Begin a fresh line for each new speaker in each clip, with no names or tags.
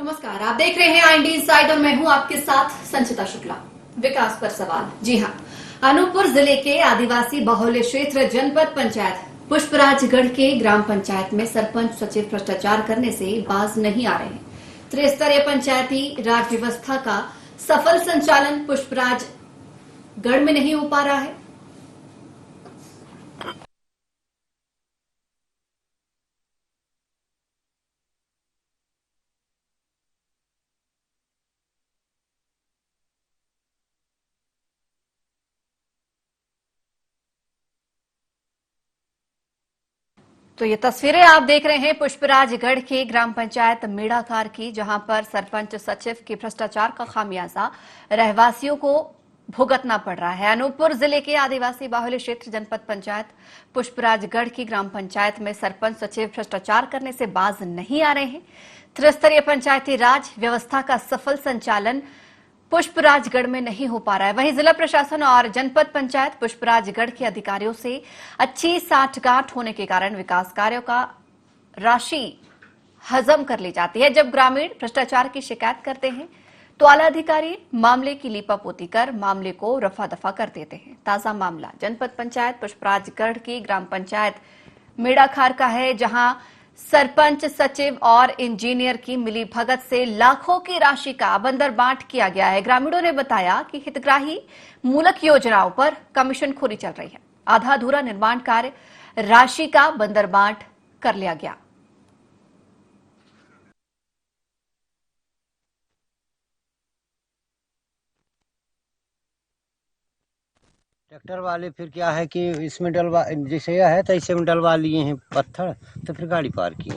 नमस्कार, आप देख रहे हैं IND इनसाइड और मैं हूं आपके साथ संचिता शुक्ला। विकास पर सवाल। जी हां, अनूपपुर जिले के आदिवासी बहुल्य क्षेत्र जनपद पंचायत पुष्पराजगढ़ के ग्राम पंचायत में सरपंच सचिव भ्रष्टाचार करने से बाज नहीं आ रहे हैं। त्रिस्तरीय पंचायती राज व्यवस्था का सफल संचालन पुष्पराजगढ़ में नहीं हो पा रहा है। तो ये तस्वीरें आप देख रहे हैं पुष्पराजगढ़ के ग्राम पंचायत मेड़ाकार की, जहां पर सरपंच सचिव के भ्रष्टाचार का खामियाजा रहवासियों को भुगतना पड़ रहा है। अनूपपुर जिले के आदिवासी बाहुल्य क्षेत्र जनपद पंचायत पुष्पराजगढ़ की ग्राम पंचायत में सरपंच सचिव भ्रष्टाचार करने से बाज नहीं आ रहे हैं। त्रिस्तरीय पंचायती राज व्यवस्था का सफल संचालन पुष्पराजगढ़ में नहीं हो पा रहा है। वहीं जिला प्रशासन और जनपद पंचायत पुष्पराजगढ़ के अधिकारियों से अच्छी साठगांठ होने के कारण विकास कार्यों का राशि हजम कर ली जाती है। जब ग्रामीण भ्रष्टाचार की शिकायत करते हैं तो आला अधिकारी मामले की लीपापोती कर मामले को रफा दफा कर देते हैं। ताजा मामला जनपद पंचायत पुष्पराजगढ़ की ग्राम पंचायत मेड़ाखार का है, जहां सरपंच सचिव और इंजीनियर की मिलीभगत से लाखों की राशि का बंदरबांट किया गया है। ग्रामीणों ने बताया कि हितग्राही मूलक योजनाओं पर कमीशनखोरी चल रही है। आधा अधूरा निर्माण कार्य राशि का बंदरबांट कर लिया गया।
ट्रैक्टर वाले फिर क्या है कि इसमें डलवा जैसे यह है तो इसे में डलवा लिए हैं पत्थर, तो फिर गाड़ी पार की।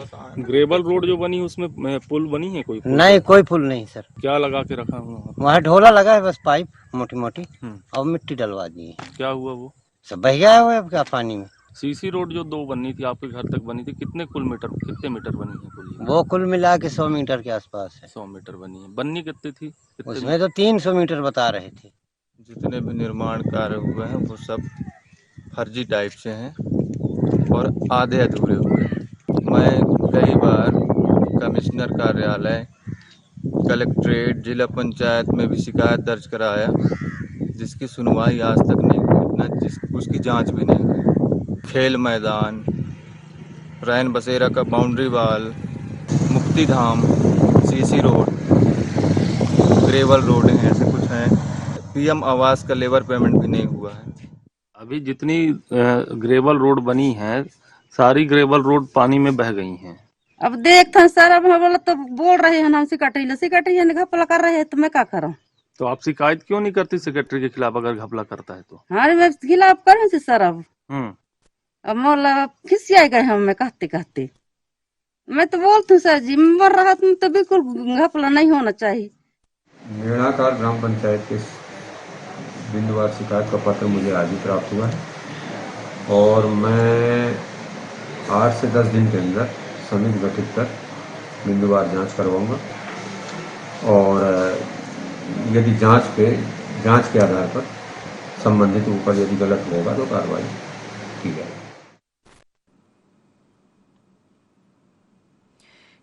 ग्रेवल रोड जो बनी उसमें पुल बनी है? कोई पुल
नहीं, कोई पुल नहीं सर।
क्या लगा के रखा हुआ?
वहाँ ढोला लगा है, बस पाइप मोटी मोटी और मिट्टी डलवा दी है।
क्या हुआ? वो
सब बह गया है अब क्या पानी में।
सीसी रोड जो 2 बननी थी आपके घर तक बनी थी, कितने मीटर बनी है कुल?
वो कुल मिला के 100 मीटर के आसपास है।
100 मीटर बनी है। बननी कितनी थी?
उसमें तो 300 मीटर बता रहे थे।
जितने भी निर्माण कार्य हुए हैं वो सब फर्जी टाइप से हैं और आधे अधूरे हुए हैं। मैं कई बार कमिश्नर कार्यालय, कलेक्ट्रेट, जिला पंचायत में भी शिकायत दर्ज कराया, जिसकी सुनवाई आज तक नहीं हुई, उसकी जांच भी नहीं हुई। खेल मैदान, रैन बसेरा का बाउंड्री वाल, मुक्तिधाम, सीसी रोड, ग्रेवल रोड हैं, ऐसे कुछ हैं। PM आवास का लेबर पेमेंट भी नहीं हुआ है।
अभी जितनी ग्रेवल रोड बनी है, सारी ग्रेवल रोड पानी में बह गई हैं।
अब देखते सर, अब हम बोला तो बोल रहे हैं हमसे कटी है, घपला कर रहे हैं, तो मैं क्या करूं?
तो आप शिकायत क्यों नहीं करती सेक्रेटरी के खिलाफ अगर घपला करता है तो?
हाँ, मैं खिलाफ करें से सर। अब मोला खिसिया गए हम, मैं कहते कहते मैं तो बोलती हूँ सर जी, मर रहा तो बिल्कुल घपला नहीं होना चाहिए।
मेड़ाकार ग्राम पंचायत के बिंदुवार शिकायत का पत्र मुझे आज ही प्राप्त हुआ है और मैं 8 से 10 दिन के अंदर समिति गठित कर बिंदुवार जांच करवाऊंगा और यदि जांच के आधार पर संबंधित ऊपर यदि गलत होगा तो कार्रवाई की जाएगी।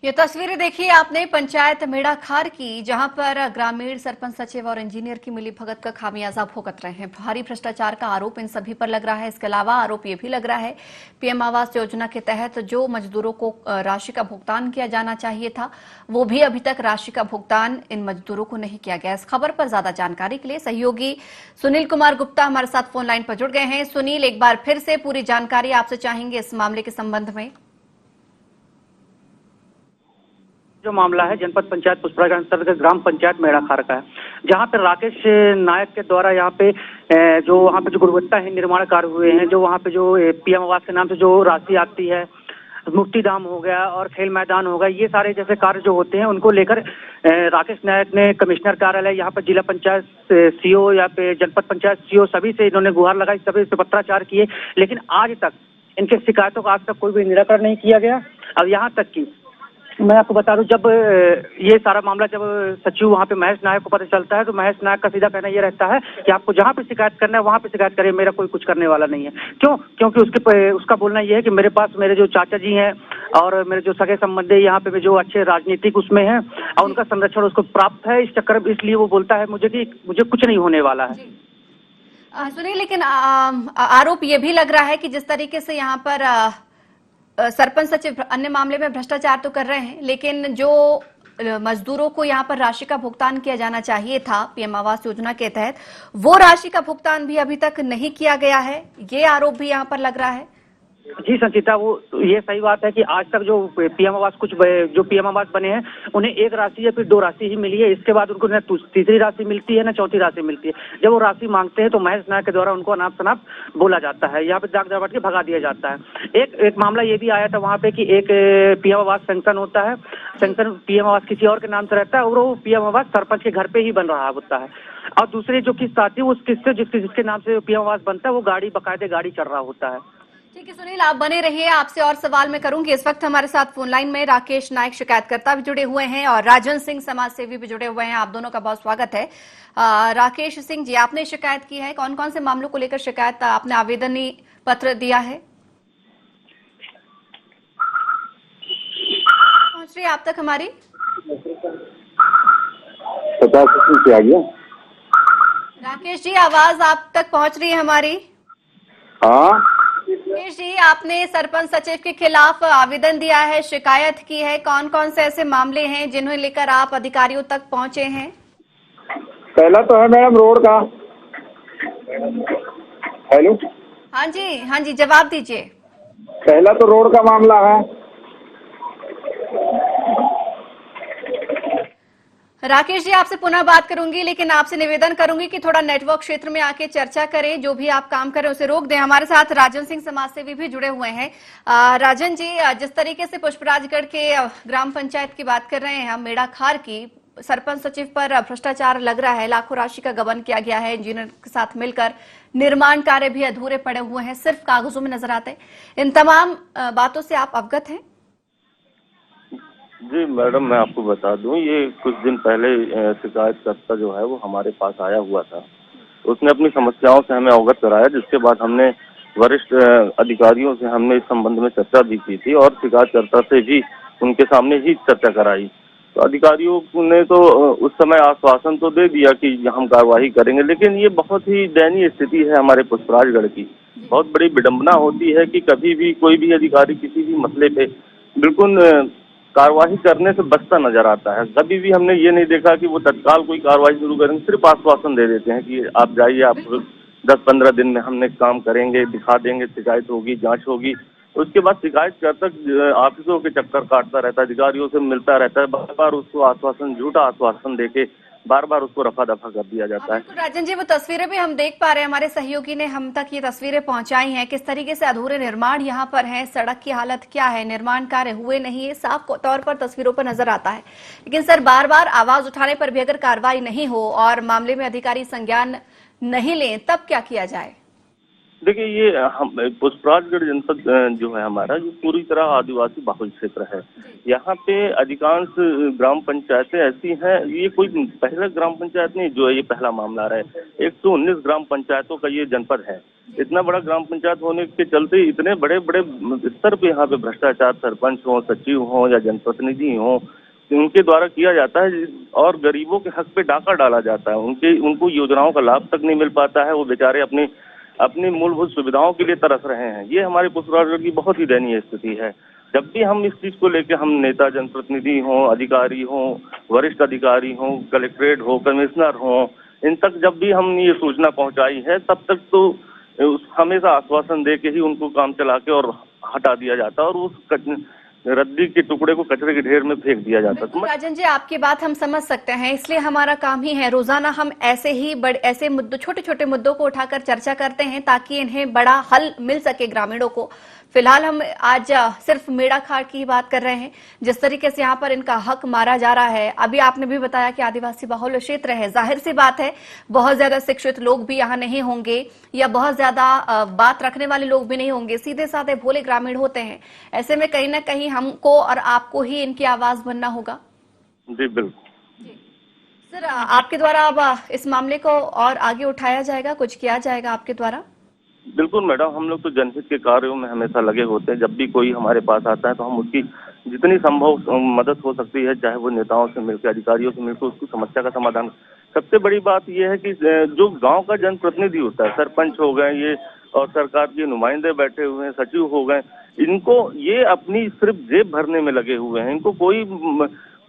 ये तस्वीरें देखिए आपने पंचायत मेड़ाखार की, जहां पर ग्रामीण सरपंच सचिव और इंजीनियर की मिलीभगत का खामियाजा भुगत रहे हैं। भारी भ्रष्टाचार का आरोप इन सभी पर लग रहा है। इसके अलावा आरोप ये भी लग रहा है PM आवास योजना के तहत जो मजदूरों को राशि का भुगतान किया जाना चाहिए था, वो भी अभी तक राशि का भुगतान इन मजदूरों को नहीं किया गया। इस खबर पर ज्यादा जानकारी के लिए सहयोगी सुनील कुमार गुप्ता हमारे साथ फोन लाइन पर जुड़ गए हैं। सुनील, एक बार फिर से पूरी जानकारी आपसे चाहेंगे इस मामले के संबंध में।
जो मामला है जनपद पंचायत पुष्पराजगढ़ अंतर्गत ग्राम पंचायत मेड़ाखार का है, जहां पर राकेश नायक के द्वारा यहाँ पे जो वहाँ पे जो गुणवत्ताहीन निर्माण कार्य हुए हैं, जो वहाँ पे जो PM आवास के नाम से जो राशि आती है, मुक्तिधाम हो गया और खेल मैदान हो गया, ये सारे जैसे कार्य जो होते हैं उनको लेकर राकेश नायक ने कमिश्नर कार्यालय, यहाँ पर जिला पंचायत CO या पे जनपद पंचायत CO सभी से इन्होंने गुहार लगाई, सभी से पत्राचार किए, लेकिन आज तक इनके शिकायतों का आज तक कोई भी निराकरण नहीं किया गया। अब यहाँ तक कि मैं आपको बता दूं, जब ये सारा मामला जब सचिव वहाँ पे महेश नायक को पता चलता है तो महेश नायक का सीधा कहना ये रहता है कि आपको जहाँ पे शिकायत करना है वहाँ पे शिकायत करिए, मेरा कोई कुछ करने वाला नहीं है। क्यों? क्योंकि उसका बोलना ये है कि मेरे पास मेरे जो चाचा जी हैं और मेरे जो सगे संबंधी यहाँ पे जो अच्छे राजनीतिक उसमें हैं और उनका संरक्षण उसको प्राप्त है, इस चक्कर में इसलिए वो बोलता है मुझे कि मुझे कुछ नहीं होने वाला है।
सुनिए, लेकिन आरोप ये भी लग रहा है कि जिस तरीके से यहाँ पर सरपंच सचिव अन्य मामले में भ्रष्टाचार तो कर रहे हैं, लेकिन जो मजदूरों को यहाँ पर राशि का भुगतान किया जाना चाहिए था पीएम आवास योजना के तहत, वो राशि का भुगतान भी अभी तक नहीं किया गया है, ये आरोप भी यहाँ पर लग रहा है।
जी संचिता, वो ये सही बात है कि आज तक जो पीएम आवास जो पीएम आवास बने हैं उन्हें एक राशि या फिर दो राशि ही मिली है। इसके बाद उनको न तीसरी राशि मिलती है न चौथी राशि मिलती है। जब वो राशि मांगते हैं तो महेश नायक के द्वारा उनको अनाप शनाप बोला जाता है, यहाँ पे दाग दरबाट के भगा दिया जाता है। एक मामला ये भी आया था वहाँ पे कि एक पीएम आवास सैंक्शन होता है, सैंक्शन पीएम आवास किसी और के नाम से रहता है और वो पीएम आवास सरपंच के घर पे ही बन रहा होता है, और दूसरी जो किस्त आती है उस किस्त से जिसके नाम से पीएम आवास बनता है वो गाड़ी बकायदे गाड़ी चल रहा होता है।
ठीक है सुनील, आप बने रहिए, आपसे और सवाल मैं करूंगी। इस वक्त हमारे साथ फोन लाइन में राकेश नायक शिकायतकर्ता भी जुड़े हुए हैं और राजन सिंह समाज सेवी भी जुड़े हुए हैं। आप दोनों का बहुत स्वागत है। राकेश सिंह जी, आपने शिकायत की है, कौन कौन से मामलों को लेकर शिकायत आपने आवेदनी पत्र दिया है? पहुंच रही है आप तक हमारी?
50 से आ गया।
राकेश जी, आवाज आप तक पहुंच रही है हमारी?
हाँ
राकेश जी, आपने सरपंच सचिव के खिलाफ आवेदन दिया है, शिकायत की है, कौन कौन से ऐसे मामले हैं जिन्हें लेकर आप अधिकारियों तक पहुंचे हैं?
पहला तो है मैडम रोड का। हेलो,
हाँ जी, जवाब दीजिए।
पहला तो रोड का मामला है।
राकेश जी, आपसे पुनः बात करूंगी, लेकिन आपसे निवेदन करूंगी कि थोड़ा नेटवर्क क्षेत्र में आके चर्चा करें, जो भी आप काम करें उसे रोक दें। हमारे साथ राजन सिंह समाज सेवी भी जुड़े हुए हैं। राजन जी, जिस तरीके से पुष्पराजगढ़ के ग्राम पंचायत की बात कर रहे हैं हम, मेड़ाखार की, सरपंच सचिव पर भ्रष्टाचार लग रहा है, लाखों राशि का गबन किया गया है, इंजीनियर के साथ मिलकर निर्माण कार्य भी अधूरे पड़े हुए हैं, सिर्फ कागजों में नजर आते हैं। इन तमाम बातों से आप अवगत हैं?
जी मैडम, मैं आपको बता दूं, ये कुछ दिन पहले शिकायतकर्ता जो है वो हमारे पास आया हुआ था। उसने अपनी समस्याओं से हमें अवगत कराया, जिसके बाद हमने वरिष्ठ अधिकारियों से हमने इस संबंध में चर्चा भी की थी और शिकायतकर्ता से भी उनके सामने ही चर्चा कराई। तो अधिकारियों ने तो उस समय आश्वासन तो दे दिया कि हम कार्रवाई करेंगे, लेकिन ये बहुत ही दयनीय स्थिति है हमारे पुष्पराजगढ़ की। बहुत बड़ी विडंबना होती है कि कभी भी कोई भी अधिकारी किसी भी मसले पे बिल्कुल कार्रवाई करने से बचता नजर आता है। कभी भी हमने ये नहीं देखा कि वो तत्काल कोई कार्रवाई शुरू करेंगे, सिर्फ आश्वासन दे देते हैं कि आप जाइए, आप 10-15 दिन में हमने काम करेंगे, दिखा देंगे, शिकायत होगी, जांच होगी। उसके बाद शिकायतकर्ता ऑफिसों के चक्कर काटता रहता है, अधिकारियों से मिलता रहता है, बार बार उसको आश्वासन, झूठा आश्वासन देके बार बार उसको रफा दफा कर दिया जाता है।
राजन जी, वो तस्वीरें भी हम देख पा रहे हैं, हमारे सहयोगी ने हम तक ये तस्वीरें पहुंचाई हैं, किस तरीके से अधूरे निर्माण यहाँ पर हैं, सड़क की हालत क्या है, निर्माण कार्य हुए नहीं, ये साफ तौर पर तस्वीरों पर नजर आता है। लेकिन सर, बार बार आवाज उठाने पर भी अगर कार्रवाई नहीं हो और मामले में अधिकारी संज्ञान नहीं लें, तब क्या किया जाए?
देखिए, ये हम पुष्पराजगढ़ जनपद जो है हमारा, ये पूरी तरह आदिवासी बहुल क्षेत्र है। यहाँ पे अधिकांश ग्राम पंचायतें ऐसी हैं, ये कोई पहला ग्राम पंचायत नहीं जो है ये पहला मामला रहा है। 119 ग्राम पंचायतों का ये जनपद है। इतना बड़ा ग्राम पंचायत होने के चलते इतने बड़े बड़े स्तर पे यहाँ पे भ्रष्टाचार, सरपंच हो, सचिव हो या जनप्रतिनिधि हो, उनके द्वारा किया जाता है और गरीबों के हक पे डाका डाला जाता है। उनको योजनाओं का लाभ तक नहीं मिल पाता है, वो बेचारे अपनी मूलभूत सुविधाओं के लिए तरस रहे हैं। ये हमारे पुष्पराजगढ़ की बहुत ही दयनीय स्थिति है। जब भी हम इस चीज को लेकर, हम नेता, जनप्रतिनिधि हों, अधिकारी हों, वरिष्ठ अधिकारी हों, कलेक्ट्रेट हो, कमिश्नर हों, इन तक जब भी हम ये सूचना पहुंचाई है, तब तक तो हमेशा आश्वासन दे के ही उनको काम चला के और हटा दिया जाता और उस रद्दी के टुकड़े को कचरे के ढेर में फेंक दिया जाता। तो
राजन जी, आपकी बात हम समझ सकते हैं, इसलिए हमारा काम ही है रोजाना हम ऐसे मुद्दों, छोटे छोटे मुद्दों को उठाकर चर्चा करते हैं ताकि इन्हें बड़ा हल मिल सके ग्रामीणों को। फिलहाल हम आज सिर्फ मेड़ाखार की बात कर रहे हैं। जिस तरीके से यहाँ पर इनका हक मारा जा रहा है, अभी आपने भी बताया कि आदिवासी बहुल क्षेत्र है, जाहिर सी बात है बहुत ज्यादा शिक्षित लोग भी यहाँ नहीं होंगे या बहुत ज्यादा बात रखने वाले लोग भी नहीं होंगे, सीधे साधे भोले ग्रामीण होते हैं। ऐसे में कहीं ना कहीं हमको और आपको ही इनकी आवाज बनना होगा।
जी बिल्कुल
सर, आपके द्वारा अब इस मामले को और आगे उठाया जाएगा, कुछ किया जाएगा आपके द्वारा?
बिल्कुल मैडम, हम लोग तो जनहित के कार्यों में हमेशा लगे होते हैं। जब भी कोई हमारे पास आता है तो हम उसकी जितनी संभव मदद हो सकती है, चाहे वो नेताओं से मिलकर, अधिकारियों से मिलकर, उसकी समस्या का समाधान। सबसे बड़ी बात यह है कि जो गांव का जनप्रतिनिधि होता है, सरपंच हो गए ये और सरकार के नुमाइंदे बैठे हुए हैं, सचिव हो गए, इनको ये अपनी सिर्फ जेब भरने में लगे हुए हैं। इनको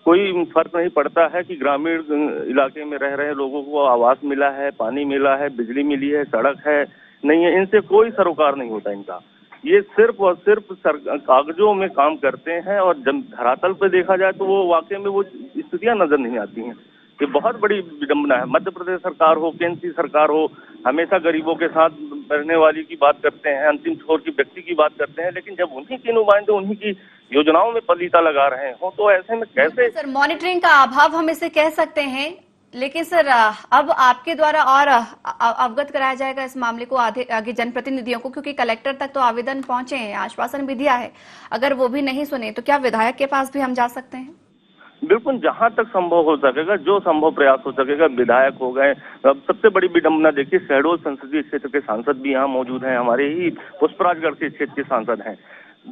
कोई फर्क नहीं पड़ता है कि ग्रामीण इलाके में रह रहे लोगों को आवास मिला है, पानी मिला है, बिजली मिली है, सड़क है नहीं है। इनसे कोई सरोकार नहीं होता इनका। ये सिर्फ और सिर्फ कागजों में काम करते हैं और जब धरातल पे देखा जाए तो वो वाकई में वो स्थितियां नजर नहीं आती हैं। ये बहुत बड़ी विडंबना है। मध्य प्रदेश सरकार हो, केंद्र की सरकार हो, हमेशा गरीबों के साथ रहने वाली की बात करते हैं, अंतिम छोर की व्यक्ति की बात करते हैं, लेकिन जब उन्हीं के नुमाइंदे उन्हीं की योजनाओं में पलीता लगा रहे हो तो ऐसे में कैसे?
सर, मॉनिटरिंग का अभाव हम इसे कह सकते हैं, लेकिन सर अब आपके द्वारा और अवगत कराया जाएगा इस मामले को आगे जनप्रतिनिधियों को, क्योंकि कलेक्टर तक तो आवेदन पहुंचे हैं, आश्वासन भी दिया है। अगर वो भी नहीं सुने तो क्या विधायक के पास भी हम जा सकते हैं?
बिल्कुल, जहां तक संभव हो सकेगा, जो संभव प्रयास हो सकेगा। विधायक हो गए। अब सबसे बड़ी विडंबना देखिए, शहडोल संसदीय क्षेत्र के सांसद भी यहाँ मौजूद हैं, हमारे ही पुष्पराजगढ़ के क्षेत्र के सांसद हैं,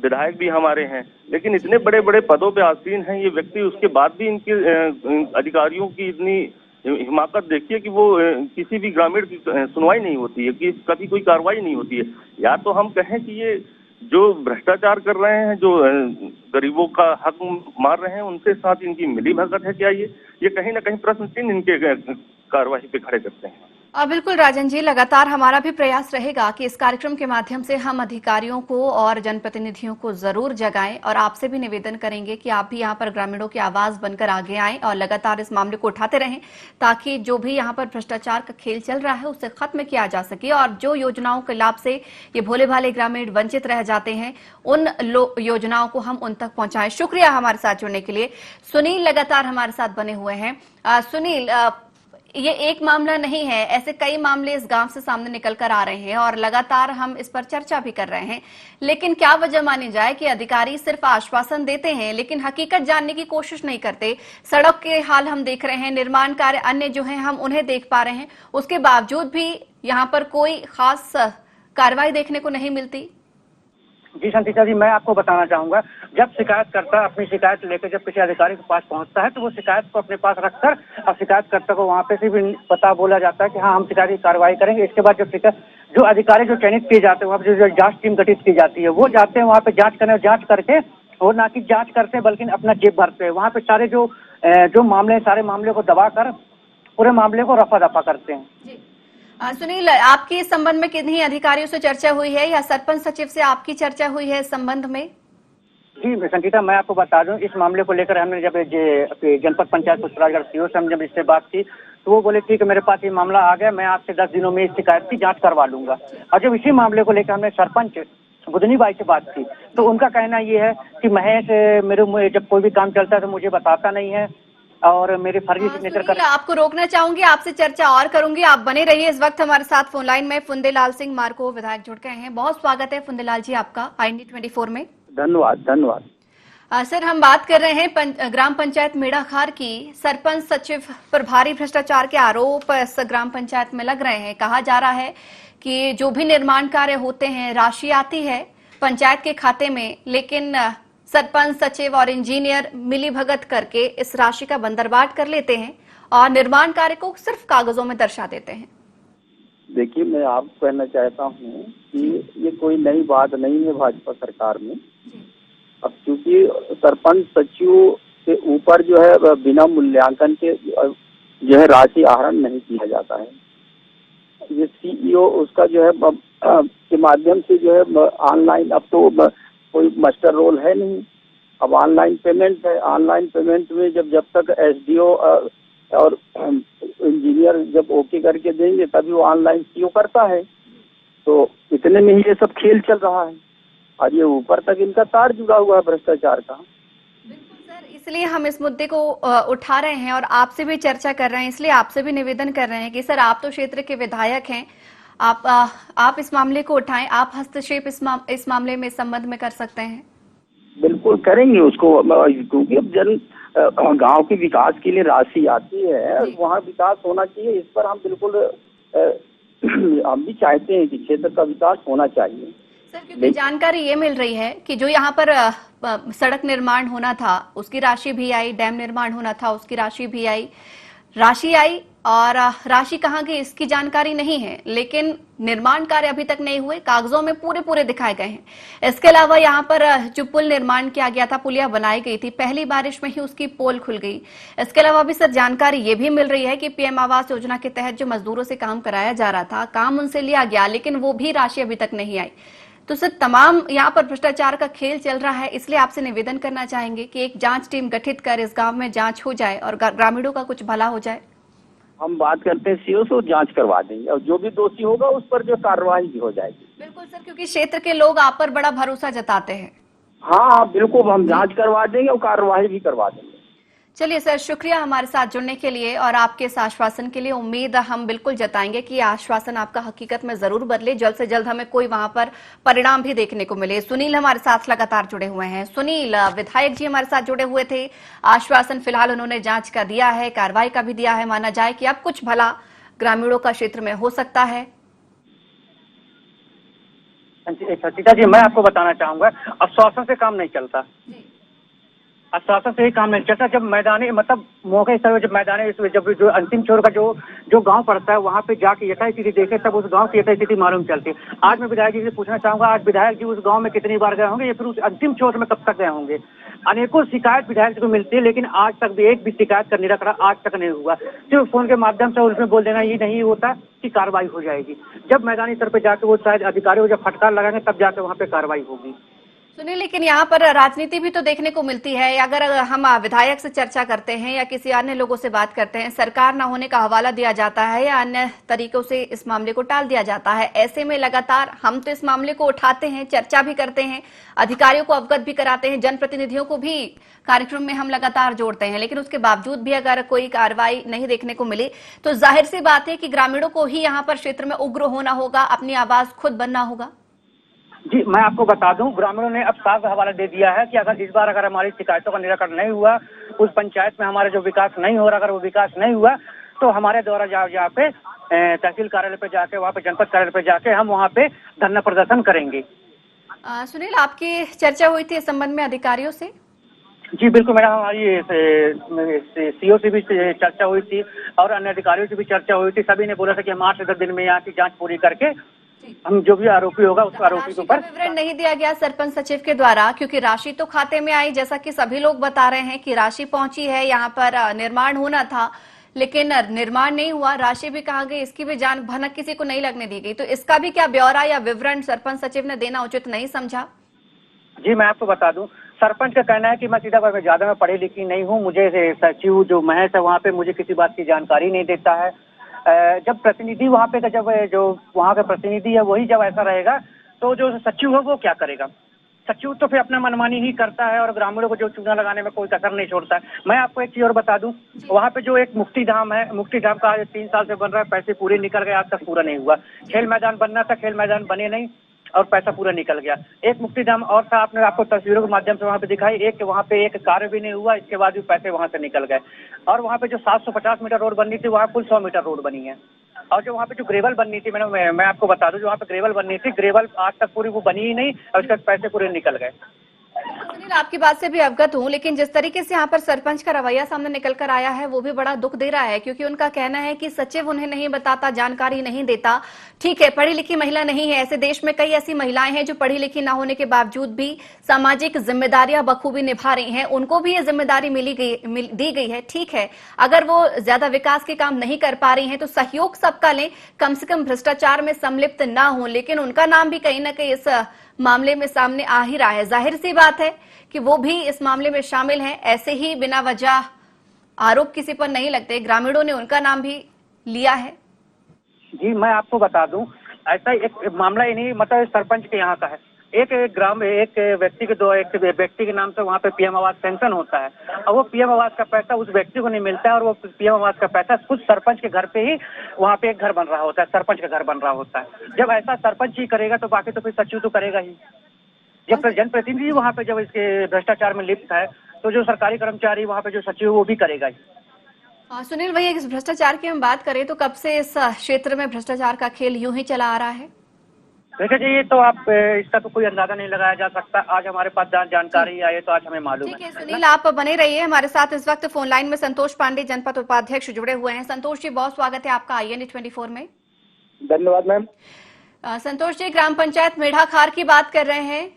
विधायक भी हमारे हैं, लेकिन इतने बड़े बड़े पदों पे आसीन हैं ये व्यक्ति, उसके बाद भी इनके अधिकारियों की इतनी हिमाकत देखिए कि वो किसी भी ग्रामीण की सुनवाई नहीं होती है, कि कभी कोई कार्रवाई नहीं होती है। या तो हम कहें कि ये जो भ्रष्टाचार कर रहे हैं, जो गरीबों का हक मार रहे हैं, उनके साथ इनकी मिली भगत है क्या? ये कहीं ना कहीं प्रश्न चिन्ह इनके कार्रवाई पे खड़े करते हैं।
बिल्कुल राजन जी, लगातार हमारा भी प्रयास रहेगा कि इस कार्यक्रम के माध्यम से हम अधिकारियों को और जनप्रतिनिधियों को जरूर जगाएं, और आपसे भी निवेदन करेंगे कि आप भी यहां पर ग्रामीणों की आवाज बनकर आगे आएं और लगातार इस मामले को उठाते रहें, ताकि जो भी यहां पर भ्रष्टाचार का खेल चल रहा है उसे खत्म किया जा सके और जो योजनाओं के लाभ से ये भोले भाले ग्रामीण वंचित रह जाते हैं, उन योजनाओं को हम उन तक पहुंचाएं। शुक्रिया हमारे साथ जुड़ने के लिए। सुनील लगातार हमारे साथ बने हुए हैं। सुनील, ये एक मामला नहीं है, ऐसे कई मामले इस गांव से सामने निकल कर आ रहे हैं और लगातार हम इस पर चर्चा भी कर रहे हैं, लेकिन क्या वजह मानी जाए कि अधिकारी सिर्फ आश्वासन देते हैं लेकिन हकीकत जानने की कोशिश नहीं करते? सड़क के हाल हम देख रहे हैं, निर्माण कार्य अन्य जो हैं हम उन्हें देख पा रहे हैं, उसके बावजूद भी यहाँ पर कोई खास कार्रवाई देखने को नहीं मिलती।
जी संतीचा जी, मैं आपको बताना चाहूंगा, जब शिकायतकर्ता अपनी शिकायत लेकर जब किसी अधिकारी के पास पहुंचता है तो वो शिकायत को अपने पास रखकर और शिकायतकर्ता को वहां पे से भी पता बोला जाता है कि हाँ हम शिकायत की कार्रवाई करेंगे। इसके बाद जो अधिकारी जो चयनित किए जाते हैं, वहाँ पे जो जांच टीम गठित की जाती है, वो जाते हैं वहाँ पे जांच करने, जांच करके और ना कि जांच करते हैं बल्कि अपना जेब भरते हैं। वहाँ पे सारे जो मामले, सारे मामले को दबाकर पूरे मामले को रफा दफा करते हैं।
सुनील, आपकी इस संबंध में किन्हीं अधिकारियों से चर्चा हुई है या सरपंच सचिव से आपकी चर्चा हुई है इस संबंध में?
जी संगीता, मैं आपको बता दूं, इस मामले को लेकर हमने जब जनपद पंचायत पुष्पराजगढ़ सीओ से हम जब इससे बात की तो वो बोले ठीक है, मेरे पास ये मामला आ गया, मैं आपसे 10 दिनों में इस शिकायत की जांच करवा लूंगा। और जब इसी मामले को लेकर हमने सरपंच बुधनी बाई से बात की तो उनका कहना ये है कि महेश मेरे जब कोई भी काम चलता है तो मुझे बताता नहीं है और मेरे फर्जी सिग्नेचर कर।
आपको रोकना चाहूंगी, आपसे चर्चा और करूंगी, आप बने रहिए। इस वक्त हमारे साथ फोन लाइन में फुंदेलाल सिंह मार्को विधायक जुड़ गए हैं। बहुत स्वागत है फुंदेलाल जी आपका IND24 में।
धन्यवाद।
सर, हम बात कर रहे हैं ग्राम पंचायत मेड़ाखार की। सरपंच सचिव पर भारी भ्रष्टाचार के आरोप इस ग्राम पंचायत में लग रहे हैं। कहा जा रहा है कि जो भी निर्माण कार्य होते हैं, राशि आती है पंचायत के खाते में, लेकिन सरपंच सचिव और इंजीनियर मिली भगत करके इस राशि का बंदरबाट कर लेते हैं और निर्माण कार्य को सिर्फ कागजों में दर्शा देते हैं।
देखिए, मैं आपको कहना चाहता हूँ कि ये कोई नई बात नहीं है भाजपा सरकार में। अब चूंकि सरपंच सचिव के ऊपर जो है बिना मूल्यांकन के जो है राशि आहरण नहीं किया जाता है। ये CEO उसका जो है के माध्यम से जो है ऑनलाइन, अब तो कोई मास्टर रोल है नहीं, अब ऑनलाइन पेमेंट है। ऑनलाइन पेमेंट में जब तक SDO और इंजीनियर जब ओके करके देंगे तभी वो ऑनलाइन CO करता है। तो इतने में ही ये सब खेल चल रहा है। और ये ऊपर तक इनका तार जुड़ा हुआ है भ्रष्टाचार का।
बिल्कुल सर, इसलिए हम इस मुद्दे को उठा रहे हैं और आपसे भी चर्चा कर रहे हैं, इसलिए आपसे भी निवेदन कर रहे हैं कि सर आप तो क्षेत्र के विधायक हैं, आप इस मामले को उठाएं, आप हस्तक्षेप इस मामले में, इस संबंध में कर सकते हैं।
बिल्कुल करेंगे उसको, क्योंकि अब गांव के विकास के लिए राशि आती है, वहाँ विकास होना चाहिए। इस पर हम बिल्कुल हम भी चाहते हैं कि क्षेत्र का विकास होना चाहिए।
सर, क्योंकि जानकारी ये मिल रही है कि जो यहाँ पर सड़क निर्माण होना था उसकी राशि भी आई, डैम निर्माण होना था उसकी राशि भी आई, राशि आई और राशि कहाँ गई इसकी जानकारी नहीं है, लेकिन निर्माण कार्य अभी तक नहीं हुए, कागजों में पूरे दिखाए गए हैं। इसके अलावा यहाँ पर जो पुल निर्माण किया गया था, पुलिया बनाई गई थी, पहली बारिश में ही उसकी पोल खुल गई। इसके अलावा भी सर जानकारी ये भी मिल रही है कि पीएम आवास योजना के तहत जो मजदूरों से काम कराया जा रहा था, काम उनसे लिया गया, लेकिन वो भी राशि अभी तक नहीं आई। तो सर तमाम यहाँ पर भ्रष्टाचार का खेल चल रहा है, इसलिए आपसे निवेदन करना चाहेंगे कि एक जांच टीम गठित कर इस गांव में जांच हो जाए और ग्रामीणों का कुछ भला हो जाए।
हम बात करते हैं सीओ से, जांच करवा देंगे और जो भी दोषी होगा उस पर जो कार्रवाई भी हो जाएगी।
बिल्कुल सर, क्योंकि क्षेत्र के लोग आप पर बड़ा भरोसा जताते हैं।
हाँ बिल्कुल, हम जांच करवा देंगे और कार्रवाई भी करवा देंगे।
चलिए सर, शुक्रिया हमारे साथ जुड़ने के लिए और आपके इस आश्वासन के लिए। उम्मीद हम बिल्कुल जताएंगे कि आश्वासन आपका हकीकत में जरूर बदले, जल्द से जल्द हमें कोई वहां पर परिणाम भी देखने को मिले। सुनील हमारे साथ लगातार जुड़े हुए हैं। सुनील, विधायक जी हमारे साथ जुड़े हुए थे, आश्वासन फिलहाल उन्होंने जांच का दिया है, कार्रवाई का भी दिया है, माना जाए कि अब कुछ भला ग्रामीणों का क्षेत्र में हो सकता है।
सचिता जी, मैं आपको बताना चाहूंगा, आश्वासन से काम नहीं चलता, आश्वासन से ही काम नहीं चलता। जब मैदानी मतलब मौके पर जब मैदानी जब जो अंतिम छोर का जो गांव पड़ता है वहां पे जाके यथास्थिति देखे तब उस गांव की यथास्थिति मालूम चलती है। आज मैं विधायक जी से पूछना चाहूंगा, आज विधायक जी उस गांव में कितनी बार गए होंगे या फिर उस अंतिम छोर में कब तक गए होंगे? अनेकों शिकायत विधायक जी को मिलती है, लेकिन आज तक भी एक भी शिकायत का निराकरण आज तक नहीं हुआ। सिर्फ फोन के माध्यम से उसमें बोल देना ये नहीं होता कि कार्रवाई हो जाएगी। जब मैदानी स्तर पर जाके वो शायद अधिकारियों जब फटकार लगाएंगे तब जाके वहाँ पे कार्रवाई होगी।
सुनिए, लेकिन यहाँ पर राजनीति भी तो देखने को मिलती है। अगर हम विधायक से चर्चा करते हैं या किसी अन्य लोगों से बात करते हैं, सरकार न होने का हवाला दिया जाता है या अन्य तरीकों से इस मामले को टाल दिया जाता है। ऐसे में लगातार हम तो इस मामले को उठाते हैं, चर्चा भी करते हैं, अधिकारियों को अवगत भी कराते हैं, जनप्रतिनिधियों को भी कार्यक्रम में हम लगातार जोड़ते हैं, लेकिन उसके बावजूद भी अगर कोई कार्रवाई नहीं देखने को मिली तो जाहिर सी बात है कि ग्रामीणों को ही यहाँ पर क्षेत्र में उग्र होना होगा, अपनी आवाज खुद बनना होगा।
जी, मैं आपको बता दूं, ग्रामीणों ने अब साफ हवाला दे दिया है कि अगर इस बार अगर हमारी शिकायतों का निराकरण नहीं हुआ, उस पंचायत में हमारा जो विकास नहीं हो रहा, अगर वो विकास नहीं हुआ तो हमारे द्वारा जहाँ पे तहसील कार्यालय पे जाके, वहाँ पे जनपद कार्यालय पे जाके हम वहाँ पे धरना प्रदर्शन करेंगे।
सुनील, आपकी चर्चा हुई थी इस संबंध में अधिकारियों से?
जी बिल्कुल मैडम, हमारी सीओ से भी चर्चा हुई थी और अन्य अधिकारियों से भी चर्चा हुई थी। सभी ने बोला था कि हम 8 से 10 दिन में यहाँ की जाँच पूरी करके हम जो भी आरोपी होगा उस आरोपी के ऊपर।
विवरण नहीं दिया गया सरपंच सचिव के द्वारा, क्योंकि राशि तो खाते में आई, जैसा कि सभी लोग बता रहे हैं कि राशि पहुंची है, यहाँ पर निर्माण होना था लेकिन निर्माण नहीं हुआ, राशि भी कहाँ गई इसकी भी जान भनक किसी को नहीं लगने दी गई। तो इसका भी क्या ब्यौरा या विवरण सरपंच सचिव ने देना उचित नहीं समझा?
जी मैं आपको बता दूं, सरपंच का कहना है कि मैं सीधा ज्यादा मैं पढ़ी लिखी नहीं हूँ, मुझे सचिव जो महेश है वहाँ पे मुझे किसी बात की जानकारी नहीं देता है। जब प्रतिनिधि वहाँ पे जब जो वहाँ का प्रतिनिधि है वही जब ऐसा रहेगा तो जो सचिव है वो क्या करेगा? सचिव तो फिर अपना मनमानी ही करता है और ग्रामीणों को जो चूना लगाने में कोई कसर नहीं छोड़ता है। मैं आपको एक चीज और बता दूं, वहाँ पे जो एक मुक्ति धाम है, मुक्ति धाम का 3 साल से बन रहा है, पैसे पूरे निकल गए, आज तक पूरा नहीं हुआ। खेल मैदान बनना था, खेल मैदान बने नहीं और पैसा पूरा निकल गया। एक मुक्ति धाम और था, आपने आपको तस्वीरों के माध्यम से वहाँ पे दिखाई, एक वहाँ पे एक कार्य भी नहीं हुआ, इसके बाद भी पैसे वहाँ से निकल गए। और वहाँ पे जो 750 मीटर रोड बननी थी वहाँ कुल 100 मीटर रोड बनी है। और जो वहाँ पे जो ग्रेवल बननी थी मैं आपको बता दूं, जो वहाँ पे ग्रेवल बननी थी, ग्रेवल आज तक पूरी वो बनी ही नहीं और उसके पैसे पूरे निकल गए।
सुनील, आपकी बात से भी अवगत हूं, लेकिन जिस तरीके से यहाँ पर सरपंच का रवैया सामने निकल कर आया है वो भी बड़ा दुख दे रहा है, क्योंकि उनका कहना है कि सचिव उन्हें नहीं बताता, जानकारी नहीं देता। ठीक है, पढ़ी लिखी महिला नहीं है, ऐसे देश में कई ऐसी महिलाएं हैं जो पढ़ी लिखी ना होने के बावजूद भी सामाजिक जिम्मेदारियां बखूबी निभा रही हैं, उनको भी ये जिम्मेदारी दी गई है। ठीक है, अगर वो ज्यादा विकास के काम नहीं कर पा रही हैं तो सहयोग सबका लें, कम से कम भ्रष्टाचार में सम्मिलित ना हो, लेकिन उनका नाम भी कहीं ना कहीं इस मामले में सामने आ ही रहा है। जाहिर सी बात है कि वो भी इस मामले में शामिल हैं, ऐसे ही बिना वजह आरोप किसी पर नहीं लगते। ग्रामीणों ने उनका नाम भी लिया है।
जी मैं आपको बता दूं, ऐसा एक मामला ही नहीं मतलब सरपंच के यहाँ का है, एक व्यक्ति के नाम से वहाँ पे पीएम आवास पेंशन होता है, और वो पीएम आवास का पैसा उस व्यक्ति को नहीं मिलता है, और वो पीएम आवास का पैसा खुद सरपंच के घर पे ही वहाँ पे एक घर बन रहा होता है, सरपंच का घर बन रहा होता है। जब ऐसा सरपंच ही करेगा तो बाकी तो फिर सचिव तो करेगा ही। जब जनप्रतिनिधि वहाँ पे जब इसके भ्रष्टाचार में लिप्त है तो जो सरकारी कर्मचारी वहाँ पे जो सचिव वो भी करेगा ही।
सुनील भैया, इस भ्रष्टाचार की हम बात करें तो कब से इस क्षेत्र में भ्रष्टाचार का खेल यूं ही चला आ रहा है?
देखिए जी, ये तो आप इसका तो कोई अंदाजा नहीं लगाया जा सकता। आज हमारे पास जानकारी आई है तो आज हमें मालूम है।
ठीक है सुनील, आप बने रहिए हमारे साथ। इस वक्त फोन लाइन में संतोष पांडे, जनपद उपाध्यक्ष, जुड़े हुए हैं। संतोष जी, बहुत स्वागत है आपका INA 24 में।
धन्यवाद मैम।
संतोष जी, ग्राम पंचायत मेढ़ाखार की बात कर रहे हैं।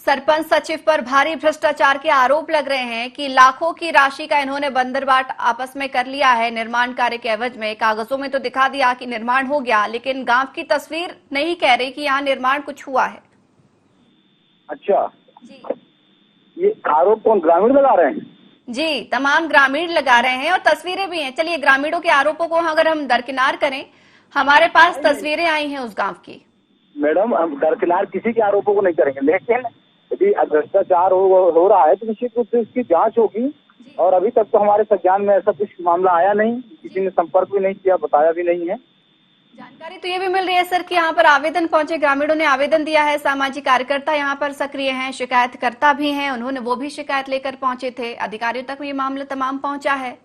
सरपंच सचिव पर भारी भ्रष्टाचार के आरोप लग रहे हैं कि लाखों की राशि का इन्होंने बंदरबाट आपस में कर लिया है निर्माण कार्य के एवज में। कागजों में तो दिखा दिया कि निर्माण हो गया, लेकिन गांव की तस्वीर नहीं कह रही कि यहाँ निर्माण कुछ हुआ है।
अच्छा
जी,
ये आरोप कौन ग्रामीण लगा रहे हैं?
जी, तमाम ग्रामीण लगा रहे हैं और तस्वीरें भी हैं। चलिए, ग्रामीणों के आरोपों को अगर हम दरकिनार करें, हमारे पास तस्वीरें आई हैं उस गांव की।
मैडम, हम दरकिनार किसी के आरोपों को नहीं करेंगे, लेकिन यदि भ्रष्टाचार हो रहा है तो निश्चित रूप से उसकी जांच होगी। और अभी तक तो हमारे संज्ञान में ऐसा कुछ मामला आया नहीं, किसी ने संपर्क भी नहीं किया, बताया भी नहीं है।
जानकारी तो ये भी मिल रही है सर कि यहाँ पर आवेदन पहुंचे, ग्रामीणों ने आवेदन दिया है, सामाजिक कार्यकर्ता यहाँ पर सक्रिय हैं, शिकायतकर्ता भी हैं, उन्होंने वो भी शिकायत लेकर पहुंचे थे, अधिकारियों तक ये मामला तमाम पहुंचा है।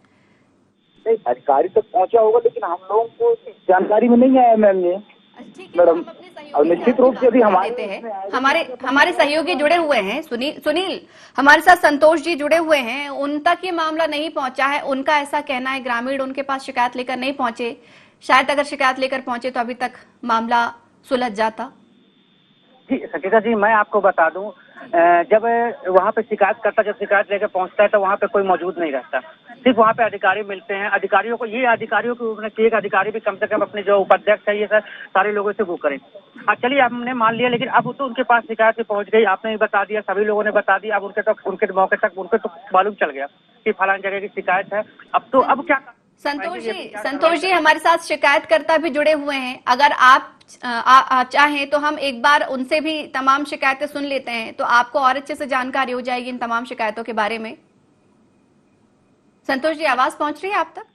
नहीं, अधिकारी तक पहुंचा होगा, लेकिन हम लोगों को जानकारी में नहीं आया मैम ये।
ठीक है,
मैडम,
हम अपने सहयोगी
और निश्चित रूप से अभी
हमारे सहयोगी जुड़े हुए हैं। सुनील, हमारे साथ संतोष जी जुड़े हुए हैं, उन तक ये मामला नहीं पहुंचा है। उनका ऐसा कहना है, ग्रामीण उनके पास शिकायत लेकर नहीं पहुंचे। शायद अगर शिकायत लेकर पहुंचे तो अभी तक मामला सुलझ जाता।
जी संगीता जी, मैं आपको बता दूं, जब वहाँ पे शिकायतकर्ता जब शिकायत लेकर पहुंचता है तो वहाँ पे कोई मौजूद नहीं रहता, सिर्फ वहाँ पे अधिकारी मिलते हैं। अधिकारियों को एक अधिकारी भी कम से कम अपने जो उपाध्यक्ष है ये सर सारे लोगों से वो करें। चलिए, हमने मान लिया, लेकिन अब तो उनके पास शिकायत भी पहुंच गई, आपने भी बता दिया, सभी लोगों ने बता दिया। अब उनके मौके तक उनको तो मालूम चल गया कि फलानी जगह की शिकायत है। अब क्या
संतोष जी, हमारे साथ शिकायतकर्ता भी जुड़े हुए हैं। अगर आप चाहें तो हम एक बार उनसे भी तमाम शिकायतें सुन लेते हैं, तो आपको और अच्छे से जानकारी हो जाएगी इन तमाम शिकायतों के बारे में। संतोष जी, आवाज पहुंच रही है आप तक?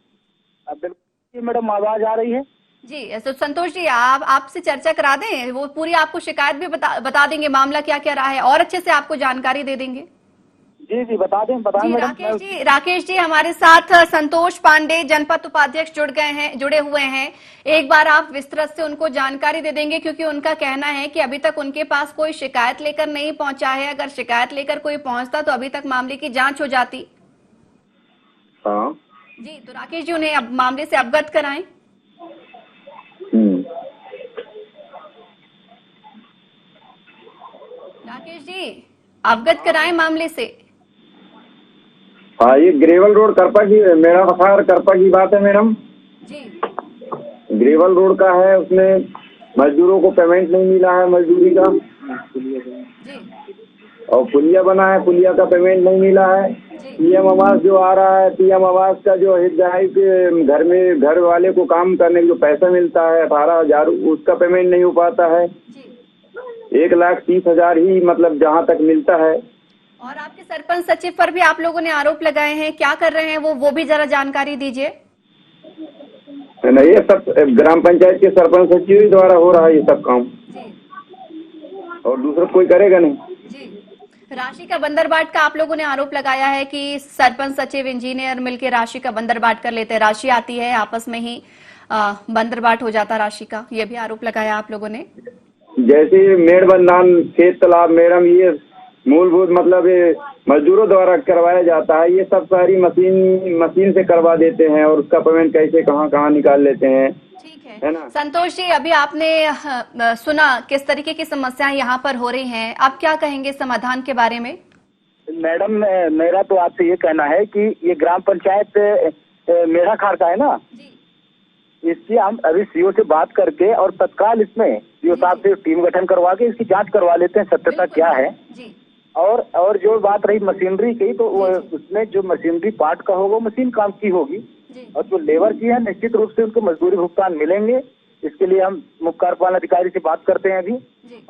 बिल्कुल मैडम, आवाज आ रही है
जी। तो संतोष जी, आपसे चर्चा करा दें, वो पूरी आपको शिकायत भी बता देंगे, मामला क्या क्या रहा है, और अच्छे से आपको जानकारी दे देंगे।
जी बता दें मैडम।
राकेश जी हमारे साथ संतोष पांडे, जनपद उपाध्यक्ष, जुड़े हुए हैं। एक बार आप विस्तृत से उनको जानकारी दे देंगे, क्योंकि उनका कहना है कि अभी तक उनके पास कोई शिकायत लेकर नहीं पहुंचा है। अगर शिकायत लेकर कोई पहुंचता तो अभी तक मामले की जांच हो जाती।
हाँ
जी, तो राकेश जी उन्हें अब मामले से अवगत कराएं। राकेश जी, अवगत कराएं मामले से।
हाँ, ये ग्रेवल रोड करपा की, मेढ़ाखार करपा की बात है मैडम
जी।
ग्रेवल रोड का है, उसमें मजदूरों को पेमेंट नहीं मिला है मजदूरी का
जी।
और पुलिया बना है, पुलिया का पेमेंट नहीं मिला है। पीएम आवास जो आ रहा है, पीएम आवास का जो हितग्राही के घर वाले को काम करने का जो पैसा मिलता है 18,000, उसका पेमेंट नहीं हो पाता है। 1,30,000 ही मतलब जहाँ तक मिलता है।
और आपके सरपंच सचिव पर भी आप लोगों ने आरोप लगाए हैं, क्या कर रहे हैं वो भी जरा जानकारी दीजिए।
नहीं, ये सब ग्राम पंचायत के सरपंच सचिव द्वारा हो रहा है ये सब काम
जी।
और दूसरा कोई करेगा नहीं
जी। राशि का बंदरबाट का आप लोगों ने आरोप लगाया है कि सरपंच सचिव इंजीनियर मिलकर राशि का बंदरबाट कर लेते हैं, राशि आती है आपस में ही बंदरबाट हो जाता राशि का, ये भी आरोप लगाया आप लोगों ने।
जैसे मेड़ बंधान, खेत तालाब, मैडम ये मूलभूत मतलब ये मजदूरों द्वारा करवाया जाता है। ये सब सारी मशीन से करवा देते हैं और उसका पेमेंट कैसे कहाँ निकाल लेते हैं।
ठीक
है ना
संतोष जी, अभी आपने सुना किस तरीके की समस्याएं यहाँ पर हो रही हैं, आप क्या कहेंगे समाधान के बारे में?
मैडम, मेरा तो आपसे ये कहना है कि ये ग्राम पंचायत मेढ़ाखार का है ना, इसकी हम अभी सीओ से बात करके और तत्काल इसमें सीओ साहब से टीम गठन करवा के इसकी जांच करवा लेते हैं, सत्यता क्या है। और जो बात रही मशीनरी की, तो उसमें जो मशीनरी पार्ट का होगा मशीन काम की होगी, और जो लेबर की है निश्चित रूप से उनको मजदूरी भुगतान मिलेंगे। इसके लिए हम मुख्य कार्यपालन अधिकारी से बात करते हैं अभी।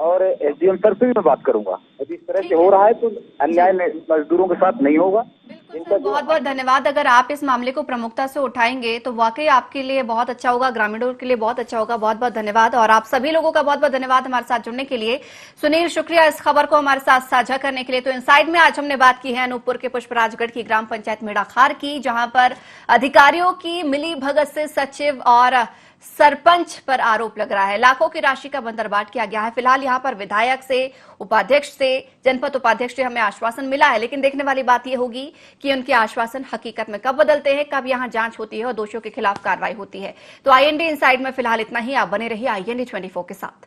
और एसडीएम सर से भी मैं बात करूंगा। यदि इस तरह से हो रहा है तो अन्याय मजदूरों के साथ नहीं होगा।
बिल्कुल सर, बहुत बहुत धन्यवाद। अगर आप इस मामले को प्रमुखता से उठाएंगे तो वाकई आपके लिए बहुत अच्छा होगा, ग्रामीणों के लिए बहुत अच्छा होगा। बहुत बहुत धन्यवाद और आप सभी लोगों का बहुत बहुत धन्यवाद हमारे साथ जुड़ने के लिए। सुनील, शुक्रिया इस खबर को हमारे साथ साझा करने के लिए। तो इनसाइड में आज हमने बात की है अनूपपुर के पुष्पराजगढ़ की ग्राम पंचायत मेड़ाखार की, जहां पर अधिकारियों की मिली भगत से सचिव और सरपंच पर आरोप लग रहा है। लाखों की राशि का बंदरबाट किया गया है। फिलहाल यहां पर विधायक से, उपाध्यक्ष से, जनपद उपाध्यक्ष से हमें आश्वासन मिला है, लेकिन देखने वाली बात यह होगी कि उनके आश्वासन हकीकत में कब बदलते हैं, कब यहां जांच होती है और दोषियों के खिलाफ कार्रवाई होती है। तो आईएनडी इनसाइड में फिलहाल इतना ही। आप बने रहिए आईएनडी 24 के साथ।